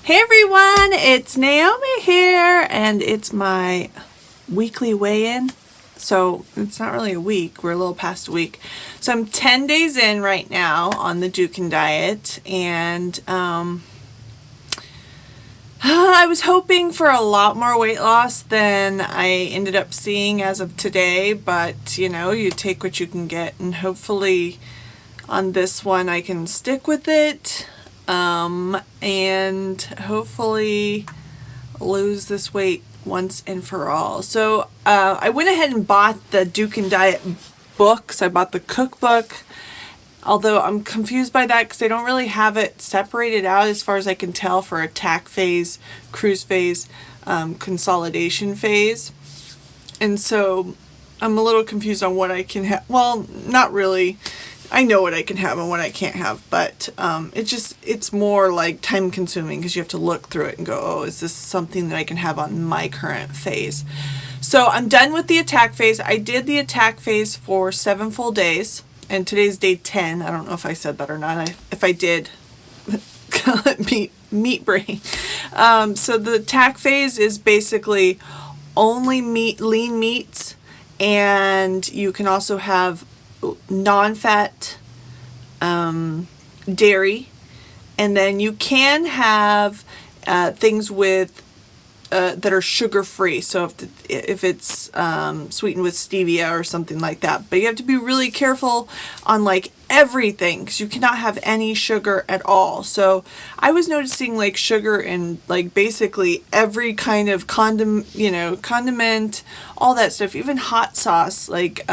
Hey everyone, it's Naomi here, and it's my weekly weigh-in. So it's not really a week, we're a little past a week. So I'm 10 days in right now on the Dukan diet, and I was hoping for a lot more weight loss than I ended up seeing as of today, but you take what you can get, and hopefully on this one I can stick with it. And hopefully lose this weight once and for all. So I went ahead and bought the Dukan Diet books. I bought the cookbook, although I'm confused by that because they don't really have it separated out as far as I can tell for attack phase, cruise phase, consolidation phase. And so I'm a little confused on what I can have. Well, not really. I know what I can have and what I can't have, but it's more like time consuming because you have to look through it and go, oh, is this something that I can have on my current phase? So I'm done with the attack phase. I did the attack phase for 7 full days, and today's day 10. I don't know if I said that or not. If I did, meat brain. So the attack phase is basically only lean meats, and you can also have non-fat dairy, and then you can have things with that are sugar-free, so if it's sweetened with stevia or something like that. But you have to be really careful on like everything because you cannot have any sugar at all. So I was noticing like sugar in like basically every kind of condiment, all that stuff, even hot sauce, like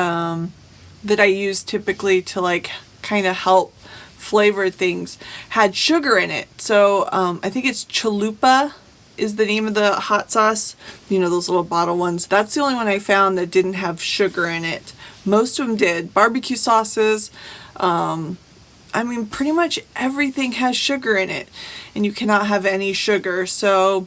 that I use typically to like kind of help flavor things, had sugar in it. So I think it's Chalupa is the name of the hot sauce, those little bottle ones. That's the only one I found that didn't have sugar in it. Most of them did. Barbecue sauces, pretty much everything has sugar in it, and you cannot have any sugar. So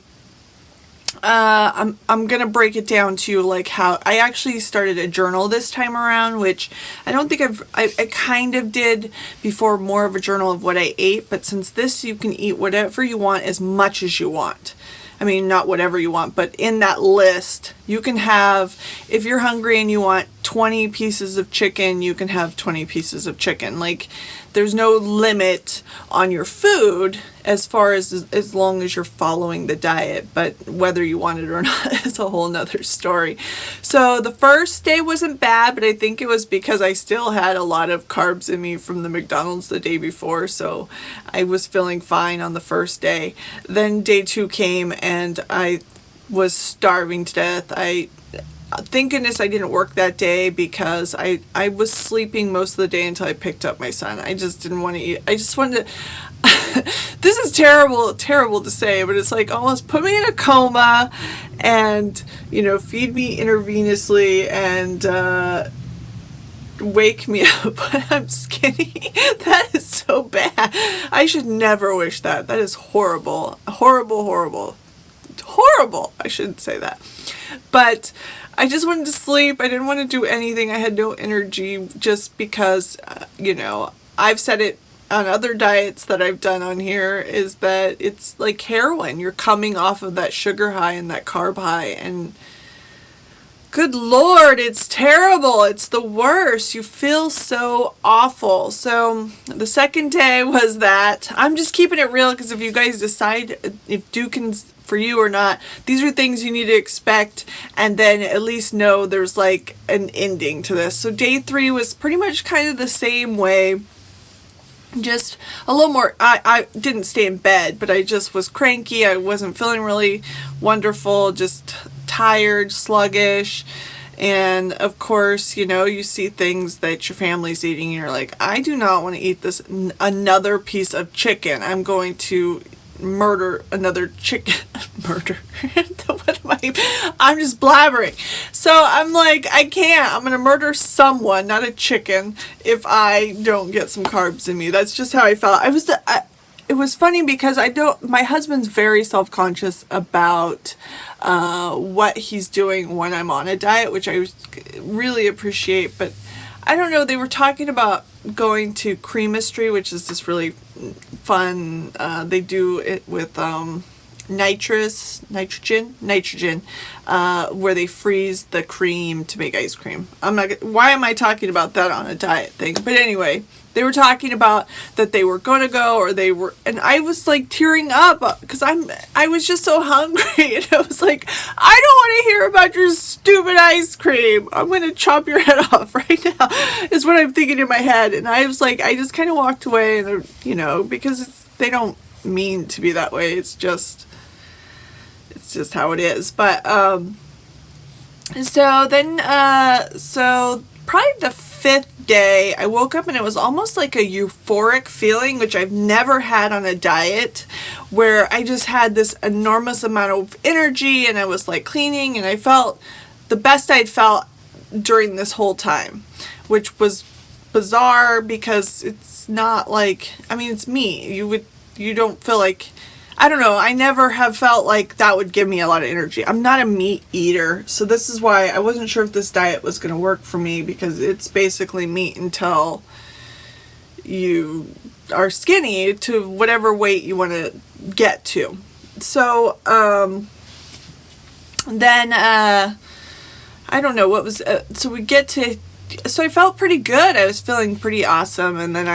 I'm gonna break it down to like how I actually started a journal this time around, which I don't think I kind of did before, more of a journal of what I ate, but since this you can eat whatever you want as much as you want. I mean, not whatever you want, but in that list you can have, if you're hungry and you want 20 pieces of chicken, you can have 20 pieces of chicken. Like, there's no limit on your food as far as long as you're following the diet, but whether you want it or not is a whole nother story. So the first day wasn't bad, but I think it was because I still had a lot of carbs in me from the McDonald's the day before, so I was feeling fine on the first day. Then day 2 came and I was starving to death. Thank goodness I didn't work that day because I was sleeping most of the day until I picked up my son. I just didn't want to eat. I just wanted to, this is terrible to say, but it's like almost put me in a coma and, feed me intravenously and wake me up when I'm skinny. That is so bad. I should never wish that. That is horrible. Horrible. I shouldn't say that. But I just wanted to sleep. I didn't want to do anything. I had no energy just because, I've said it on other diets that I've done on here, is that it's like heroin. You're coming off of that sugar high and that carb high, and good Lord, it's terrible. It's the worst. You feel so awful. So the second day was that. I'm just keeping it real because if you guys decide if Dukan's for you or not, these are things you need to expect, and then at least know there's like an ending to this. So day 3 was pretty much kind of the same way, just a little more. I didn't stay in bed, but I just was cranky. I wasn't feeling really wonderful, just tired, sluggish. And of course, you see things that your family's eating and you're like, I do not want to eat this another piece of chicken. I'm going to murder another chicken. Murder. What am I'm just blabbering. So I'm like, I can't. I'm going to murder someone, not a chicken, if I don't get some carbs in me. That's just how I felt. It was funny because my husband's very self-conscious about what he's doing when I'm on a diet, which I really appreciate, but I don't know, they were talking about going to Creamistry, which is this really fun, they do it with nitrogen, where they freeze the cream to make ice cream. Why am I talking about that on a diet thing? But anyway, they were talking about that they were going to go, and I was like tearing up because I was just so hungry, and I was like, I don't want to hear about your stupid ice cream. I'm going to chop your head off right now, is what I'm thinking in my head. And I was like, I just kind of walked away, and because they don't mean to be that way. It's just how it is. But so probably the fifth day, I woke up and it was almost like a euphoric feeling, which I've never had on a diet, where I just had this enormous amount of energy, and I was like cleaning, and I felt the best I'd felt during this whole time, which was bizarre because it's not like, it's meat. You don't feel like, I don't know, I never have felt like that would give me a lot of energy. I'm not a meat eater, so this is why I wasn't sure if this diet was going to work for me, because it's basically meat until you are skinny to whatever weight you want to get to. So, then, I don't know what was, so I felt pretty good. I was feeling pretty awesome, and then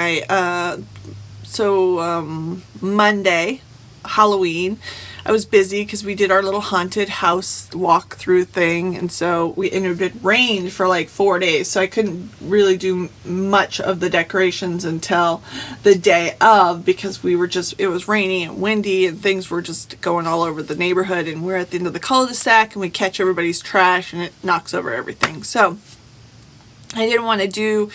Monday, Halloween, I was busy because we did our little haunted house walkthrough thing, and so it rained for like 4 days, so I couldn't really do much of the decorations until the day of, because it was rainy and windy, and things were just going all over the neighborhood, and we're at the end of the cul-de-sac, and we catch everybody's trash, and it knocks over everything. So I didn't want to do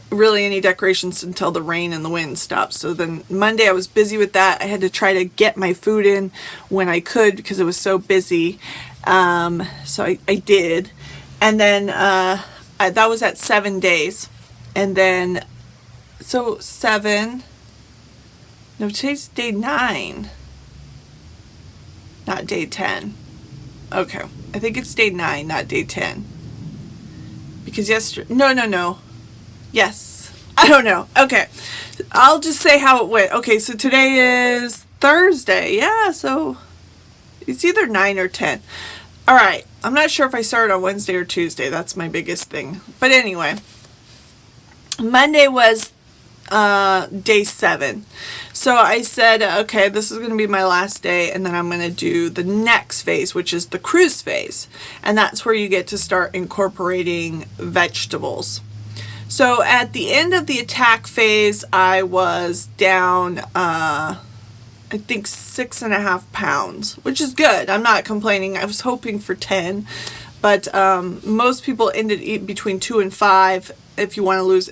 really any decorations until the rain and the wind stopped. So then Monday I was busy with that. I had to try to get my food in when I could because it was so busy. So I did. And then that was at 7 days. And then, today's day 9. Not day 10. Okay. I think it's day 9, not day 10. Because no. Yes. I don't know. Okay. I'll just say how it went. Okay, so today is Thursday. Yeah, so it's either 9 or 10. All right. I'm not sure if I started on Wednesday or Tuesday. That's my biggest thing. But anyway, Monday was day 7. So I said, okay, this is going to be my last day, and then I'm going to do the next phase, which is the cruise phase. And that's where you get to start incorporating vegetables. So at the end of the attack phase, I was down, I think 6.5 pounds, which is good. I'm not complaining. I was hoping for 10, but most people ended between 2 and 5. If you want to lose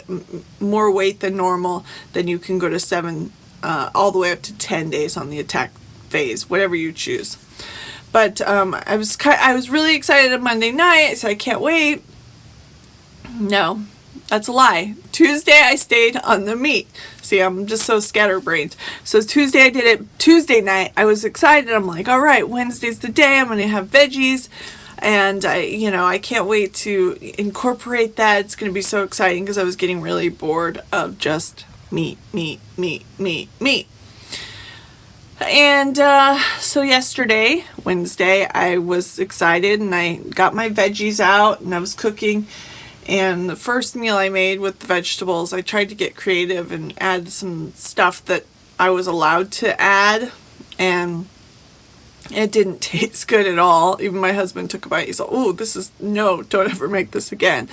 more weight than normal, then you can go to 7, all the way up to 10 days on the attack phase, whatever you choose. But I was really excited on Monday night, so I can't wait. No. That's a lie. Tuesday I stayed on the meat. See, I'm just so scatterbrained. So Tuesday I did it. Tuesday night I was excited. I'm like, all right, Wednesday's the day. I'm going to have veggies. And I can't wait to incorporate that. It's going to be so exciting because I was getting really bored of just meat. And so yesterday, Wednesday, I was excited and I got my veggies out and I was cooking. And the first meal I made with the vegetables, I tried to get creative and add some stuff that I was allowed to add, and it didn't taste good at all. Even my husband took a bite. He said, "Oh, don't ever make this again."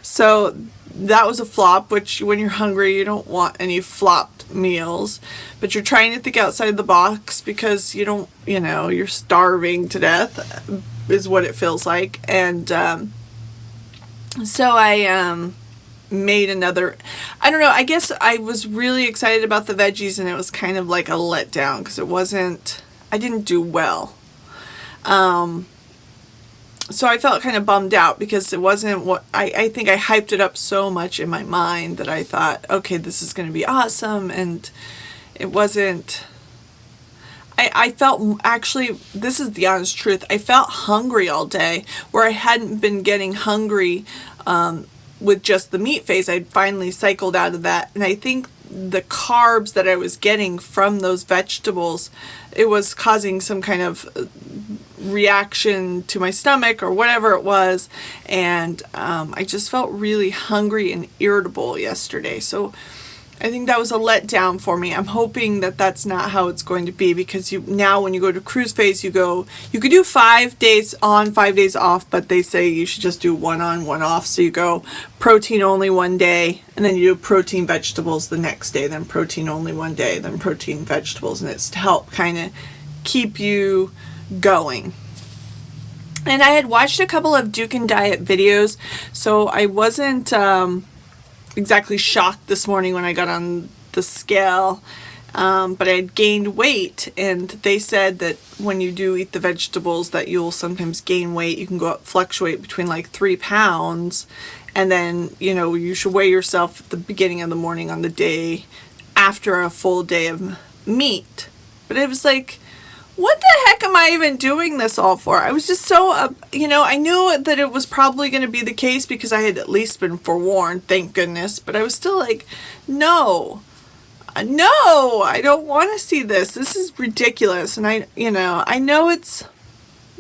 So that was a flop, which when you're hungry, you don't want any flopped meals, but you're trying to think outside the box because you're starving to death is what it feels like. And, so I made another, I don't know, I guess I was really excited about the veggies and it was kind of like a letdown because I didn't do well. So I felt kind of bummed out because it wasn't what, I think I hyped it up so much in my mind that I thought, okay, this is going to be awesome, and it wasn't. I felt, actually, this is the honest truth, I felt hungry all day, where I hadn't been getting hungry with just the meat phase. I'd finally cycled out of that, and I think the carbs that I was getting from those vegetables, it was causing some kind of reaction to my stomach or whatever it was, and I just felt really hungry and irritable yesterday. So I think that was a letdown for me. I'm hoping that that's not how it's going to be, because now when you go to cruise phase, you could do 5 days on, 5 days off, but they say you should just do 1 on, 1 off. So you go protein only one day, and then you do protein vegetables the next day, then protein only one day, then protein vegetables, and it's to help kind of keep you going. And I had watched a couple of Dukan diet videos, so I wasn't exactly shocked this morning when I got on the scale, but I had gained weight, and they said that when you do eat the vegetables that you'll sometimes gain weight. You can fluctuate between like 3 pounds, and then you should weigh yourself at the beginning of the morning on the day after a full day of meat. But it was like, what the heck am I even doing this all for? I was just so, I knew that it was probably going to be the case because I had at least been forewarned, thank goodness. But I was still like, no, I don't want to see this. This is ridiculous. And I know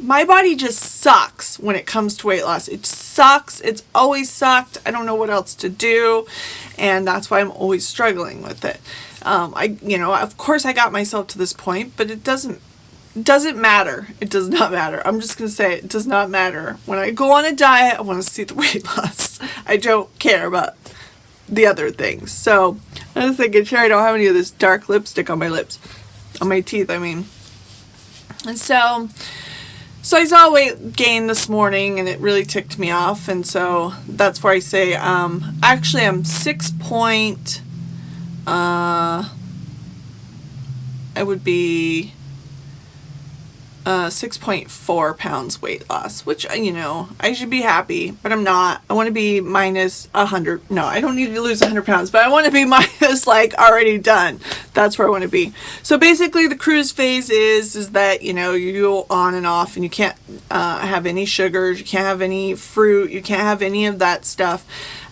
my body just sucks when it comes to weight loss. It sucks. It's always sucked. I don't know what else to do. And that's why I'm always struggling with it. Of course I got myself to this point, but it doesn't matter. It does not matter. I'm just going to say it does not matter. When I go on a diet, I want to see the weight loss. I don't care about the other things. So I was thinking, sure, I don't have any of this dark lipstick on my lips. On my teeth, I mean. And so I saw weight gain this morning, and it really ticked me off. And so that's where I say, actually I'm 6 point, I would be 6.4 pounds weight loss, which, I should be happy, but I'm not. I want to be minus 100. No, I don't need to lose 100 pounds, but I want to be minus, like, already done. That's where I want to be. So basically the cruise phase is that, you go on and off, and you can't have any sugars, you can't have any fruit, you can't have any of that stuff.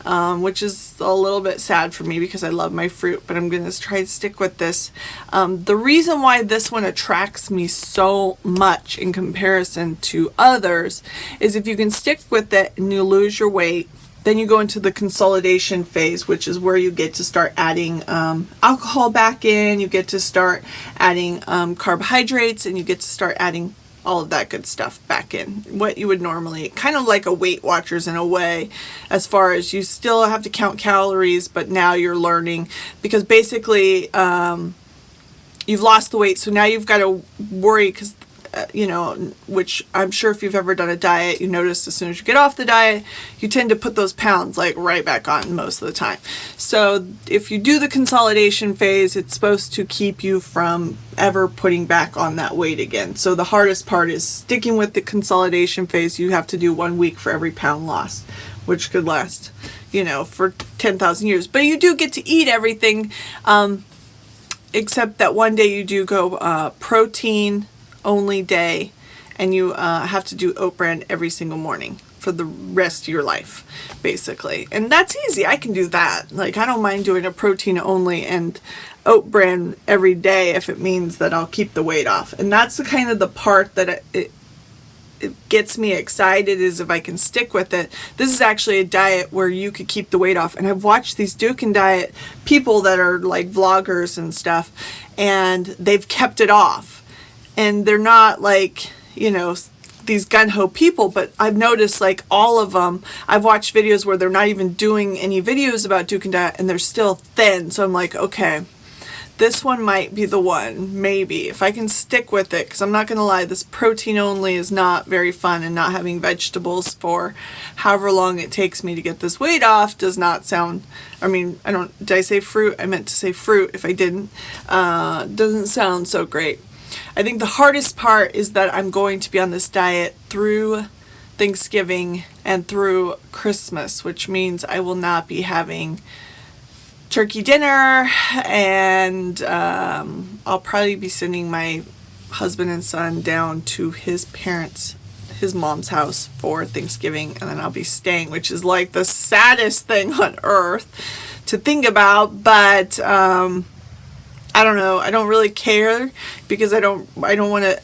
Which is a little bit sad for me because I love my fruit, but I'm going to try to stick with this. The reason why this one attracts me so much in comparison to others is if you can stick with it and you lose your weight, then you go into the consolidation phase, which is where you get to start adding alcohol back in, you get to start adding carbohydrates, and you get to start adding all of that good stuff back in. What you would normally, kind of like a Weight Watchers in a way, as far as you still have to count calories, but now you're learning, because basically you've lost the weight, so now you've got to worry, because which I'm sure if you've ever done a diet, you notice as soon as you get off the diet, you tend to put those pounds like right back on most of the time. So if you do the consolidation phase, it's supposed to keep you from ever putting back on that weight again. So the hardest part is sticking with the consolidation phase. You have to do 1 week for every pound lost, which could last, for 10,000 years. But you do get to eat everything, except that one day you do go protein only day, and you have to do oat bran every single morning for the rest of your life, basically. And that's easy. I can do that. Like, I don't mind doing a protein only and oat bran every day if it means that I'll keep the weight off. And that's the part that it gets me excited, is if I can stick with it. This is actually a diet where you could keep the weight off. And I've watched these Dukan diet people that are like vloggers and stuff, and they've kept it off. And they're not like, these gung-ho people, but I've noticed like all of them, I've watched videos where they're not even doing any videos about Dukan diet and they're still thin. So I'm like, okay, this one might be the one, maybe, if I can stick with it, because I'm not going to lie, this protein only is not very fun, and not having vegetables for however long it takes me to get this weight off does not sound, did I say fruit? I meant to say fruit if I didn't. Doesn't sound so great. I think the hardest part is that I'm going to be on this diet through Thanksgiving and through Christmas, which means I will not be having turkey dinner, and I'll probably be sending my husband and son down to his mom's house for Thanksgiving, and then I'll be staying, which is like the saddest thing on earth, to think about, but I don't know. I don't really care because I don't want to.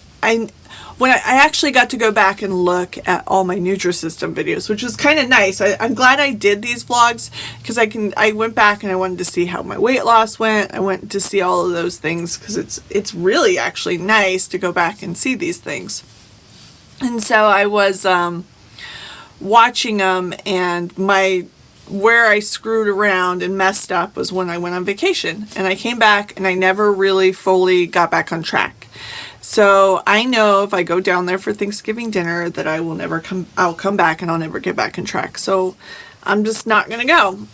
When I actually got to go back and look at all my Nutrisystem videos, which was kind of nice. I'm glad I did these vlogs because I went back and I wanted to see how my weight loss went. I went to see all of those things because it's really actually nice to go back and see these things. And so I was watching them, and where I screwed around and messed up was when I went on vacation, and I came back and I never really fully got back on track. So I know if I go down there for Thanksgiving dinner that I'll come back and I'll never get back on track. So I'm just not going to go.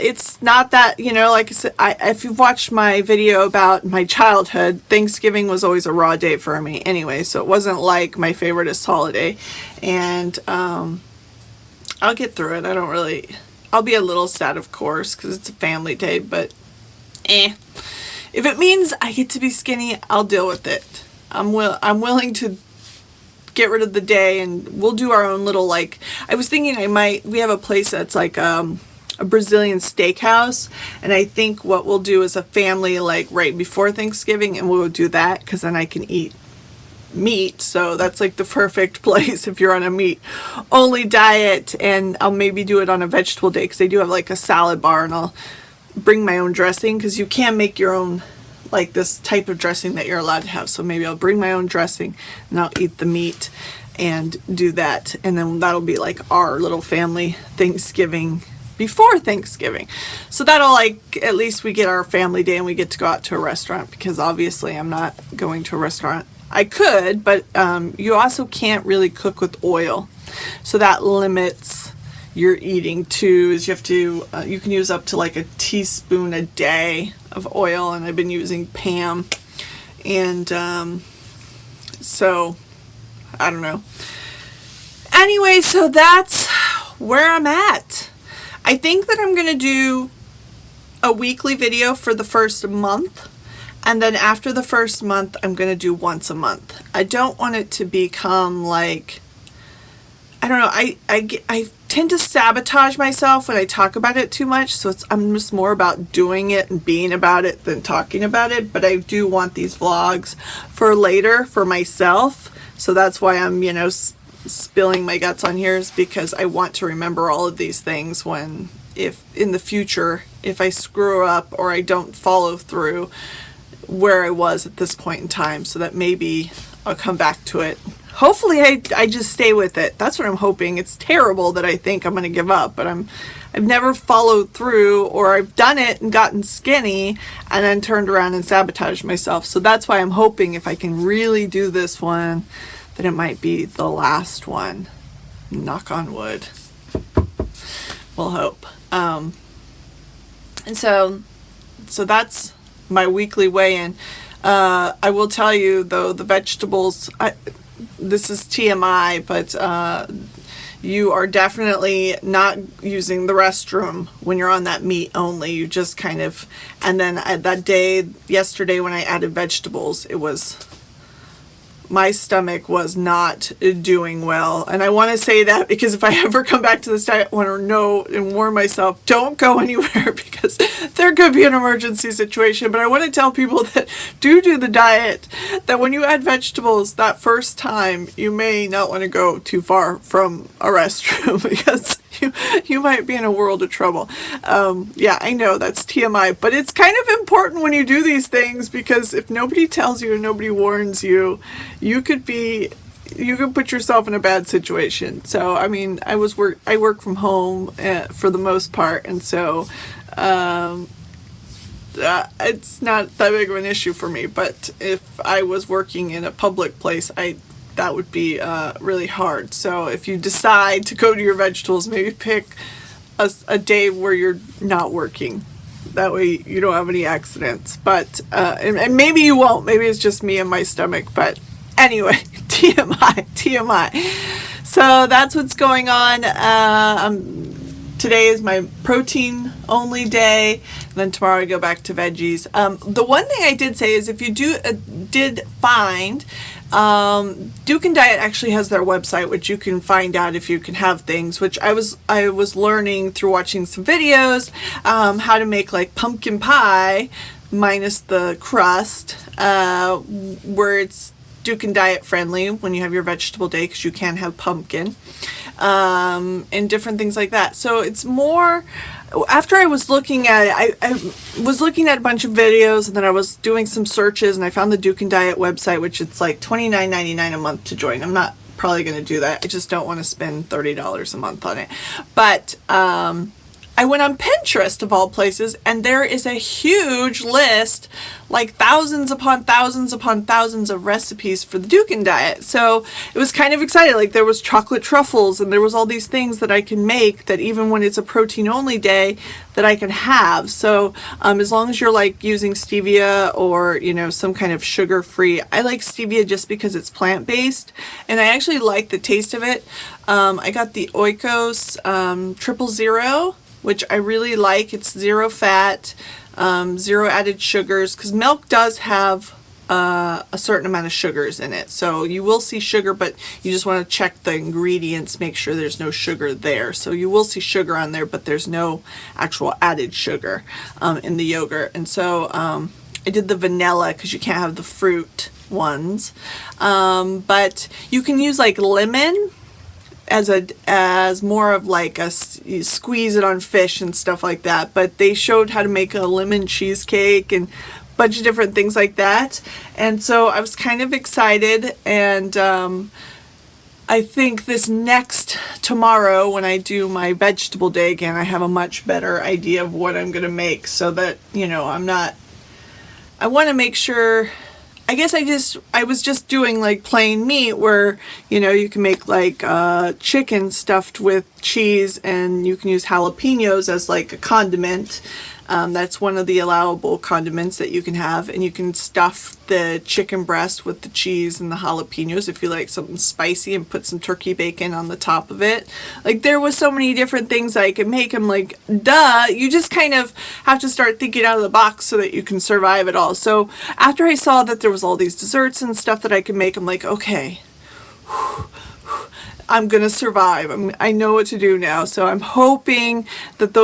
It's not that, like I said, if you've watched my video about my childhood, Thanksgiving was always a raw day for me anyway. So it wasn't like my favoriteest holiday. And I'll get through it. I'll be a little sad, of course, because it's a family day, but If it means I get to be skinny, I'll deal with it. I'm willing to get rid of the day, and we'll do our own little, I was thinking we have a place that's like a Brazilian steakhouse, and I think what we'll do is a family right before Thanksgiving, and we'll do that because then I can eat meat. So that's the perfect place if you're on a meat only diet, and I'll maybe do it on a vegetable day because they do have a salad bar, and I'll bring my own dressing because you can make your own this type of dressing that you're allowed to have. So maybe I'll bring my own dressing and I'll eat the meat and do that, and then that'll be our little family Thanksgiving before Thanksgiving. So that'll at least we get our family day and we get to go out to a restaurant, because obviously I'm not going to a restaurant. I could, but you also can't really cook with oil, so that limits your eating too. Is you have to you can use up to a teaspoon a day of oil, and I've been using Pam, and so I don't know. Anyway, so that's where I'm at. I think that I'm gonna do a weekly video for the first month, and then after the first month I'm gonna do once a month. I don't want it to become I don't know, I tend to sabotage myself when I talk about it too much, so I'm just more about doing it and being about it than talking about it. But I do want these vlogs for later for myself, so that's why I'm spilling my guts on here, is because I want to remember all of these things if in the future, if I screw up or I don't follow through where I was at this point in time, so that maybe I'll come back to it. Hopefully I just stay with it. That's what I'm hoping. It's terrible that I think I'm going to give up, but I've never followed through, or I've done it and gotten skinny and then turned around and sabotaged myself. So that's why I'm hoping if I can really do this one, that it might be the last one. Knock on wood. We'll hope. And so that's my weekly weigh-in. I will tell you though, the vegetables, this is TMI, but you are definitely not using the restroom when you're on that meat only. You just kind of, and then that day, yesterday when I added vegetables, my stomach was not doing well. And I want to say that because if I ever come back to this diet, I want to know and warn myself, don't go anywhere, because there could be an emergency situation. But I want to tell people that do the diet, that when you add vegetables that first time, you may not want to go too far from a restroom because you might be in a world of trouble. Yeah, I know that's TMI, but it's kind of important when you do these things, because if nobody tells you and nobody warns you, you could put yourself in a bad situation. So, I mean, I work from home for the most part, and so it's not that big of an issue for me. But if I was working in a public place, that would be really hard. So if you decide to go to your vegetables, maybe pick a day where you're not working. That way you don't have any accidents. But and maybe you won't. Maybe it's just me and my stomach. But anyway, TMI. So that's what's going on. Today is my protein only day, and then tomorrow I go back to veggies. The one thing I did say is if you did find Dukan Diet actually has their website, which you can find out if you can have things, which I was learning through watching some videos, how to make like pumpkin pie minus the crust, where it's Dukan Diet friendly when you have your vegetable day, because you can have pumpkin, and different things like that. So it's more, after I was looking at it, I was looking at a bunch of videos, and then I was doing some searches, and I found the Dukan Diet website, which it's like $29.99 a month to join. I'm not probably going to do that. I just don't want to spend $30 a month on it. But I went on Pinterest, of all places, and there is a huge list, like thousands upon thousands upon thousands of recipes for the Dukan Diet. So it was kind of exciting. Like, there was chocolate truffles, and there was all these things that I can make that even when it's a protein only day that I can have. So as long as you're like using stevia or, you know, some kind of sugar free. I like stevia just because it's plant based, and I actually like the taste of it. I got the Oikos 000, which I really like. It's zero fat, zero added sugars, because milk does have a certain amount of sugars in it. So you will see sugar, but you just want to check the ingredients, make sure there's no sugar there. So you will see sugar on there, but there's no actual added sugar in the yogurt. And so I did the vanilla because you can't have the fruit ones. But you can use like lemon as more of like you squeeze it on fish and stuff like that. But they showed how to make a lemon cheesecake and a bunch of different things like that. And so I was kind of excited, and I think this next tomorrow when I do my vegetable day again, I have a much better idea of what I'm going to make, so that, you know, I want to make sure. I guess I was just doing like plain meat, where, you know, you can make like chicken stuffed with cheese, and you can use jalapenos as like a condiment. That's one of the allowable condiments that you can have, and you can stuff the chicken breast with the cheese and the jalapenos if you like something spicy, and put some turkey bacon on the top of it. Like, there was so many different things I could make. I'm like, duh, you just kind of have to start thinking out of the box so that you can survive it all. So after I saw that there was all these desserts and stuff that I could make, I'm like, okay, I'm gonna survive. I know what to do now. So I'm hoping that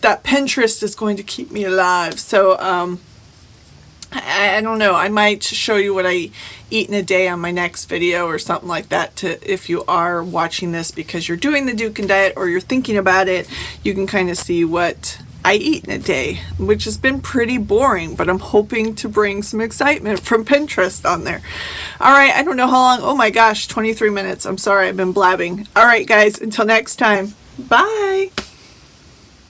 that Pinterest is going to keep me alive. So I don't know, I might show you what I eat in a day on my next video or something like that, if you are watching this because you're doing the Dukan Diet or you're thinking about it, you can kind of see what I eat in a day, which has been pretty boring, but I'm hoping to bring some excitement from Pinterest on there. Alright, I don't know how long. Oh my gosh, 23 minutes. I'm sorry, I've been blabbing. Alright guys, until next time. Bye!